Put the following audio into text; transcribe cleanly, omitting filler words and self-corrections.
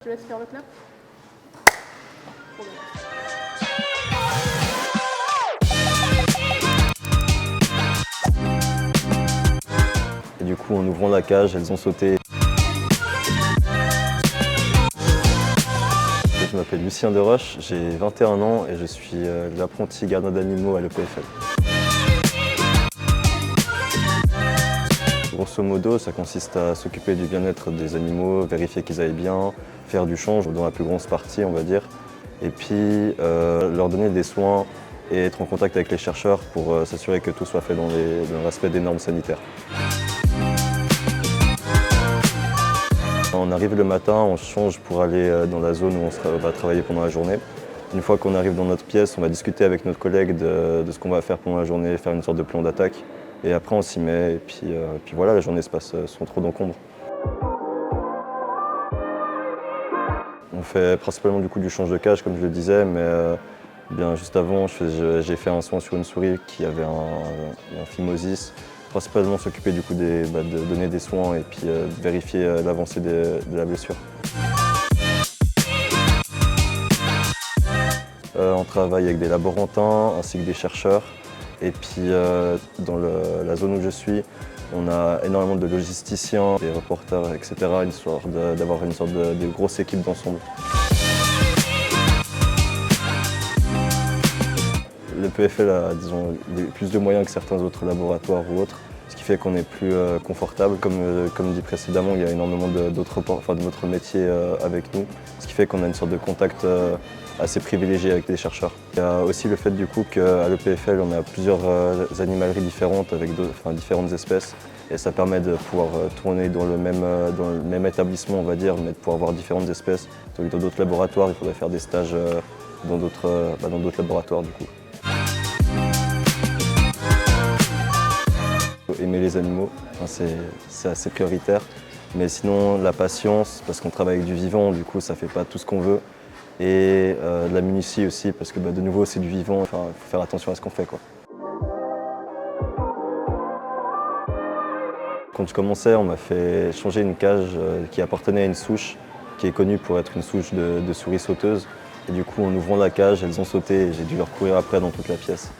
Je laisse faire le clap. Et du coup, en ouvrant la cage, elles ont sauté. Je m'appelle Lucien Deroche, j'ai 21 ans et je suis l'apprenti gardien d'animaux à l'EPFL. Grosso modo, ça consiste à s'occuper du bien-être des animaux, vérifier qu'ils aillent bien, faire du change dans la plus grosse partie, on va dire, et puis leur donner des soins et être en contact avec les chercheurs pour s'assurer que tout soit fait dans le respect des normes sanitaires. On arrive le matin, on change pour aller dans la zone où on va travailler pendant la journée. Une fois qu'on arrive dans notre pièce, on va discuter avec notre collègue de ce qu'on va faire pendant la journée, faire une sorte de plan d'attaque. Et après on s'y met et puis voilà, la journée se passe sans trop d'encombre. On fait principalement du change de cage comme je le disais, mais bien juste avant j'ai fait un soin sur une souris qui avait un phimosis. Principalement s'occuper de donner des soins et puis vérifier l'avancée de la blessure. On travaille avec des laborantins ainsi que des chercheurs. Et puis dans la zone où je suis, on a énormément de logisticiens, des reporters, etc. Histoire d'avoir une sorte de grosse équipe d'ensemble. Le PFL a disons, plus de moyens que certains autres laboratoires ou autres, ce qui fait qu'on est plus confortable. Comme dit précédemment, il y a énormément d'autres métiers avec nous, ce qui fait qu'on a une sorte de contact assez privilégié avec les chercheurs. Il y a aussi le fait du coup qu'à l'EPFL, on a plusieurs animaleries différentes avec différentes espèces et ça permet de pouvoir tourner dans le même établissement, on va dire, mais de pouvoir avoir différentes espèces. Donc dans d'autres laboratoires, il faudrait faire des stages dans d'autres laboratoires du coup. Aimer les animaux, c'est assez prioritaire. Mais sinon, la patience, parce qu'on travaille avec du vivant, du coup, ça ne fait pas tout ce qu'on veut. Et de la minutie aussi, parce que de nouveau, c'est du vivant, il faut faire attention à ce qu'on fait, quoi. Quand je commençais, on m'a fait changer une cage qui appartenait à une souche, qui est connue pour être une souche de souris sauteuses. Et du coup, en ouvrant la cage, elles ont sauté et j'ai dû leur courir après dans toute la pièce.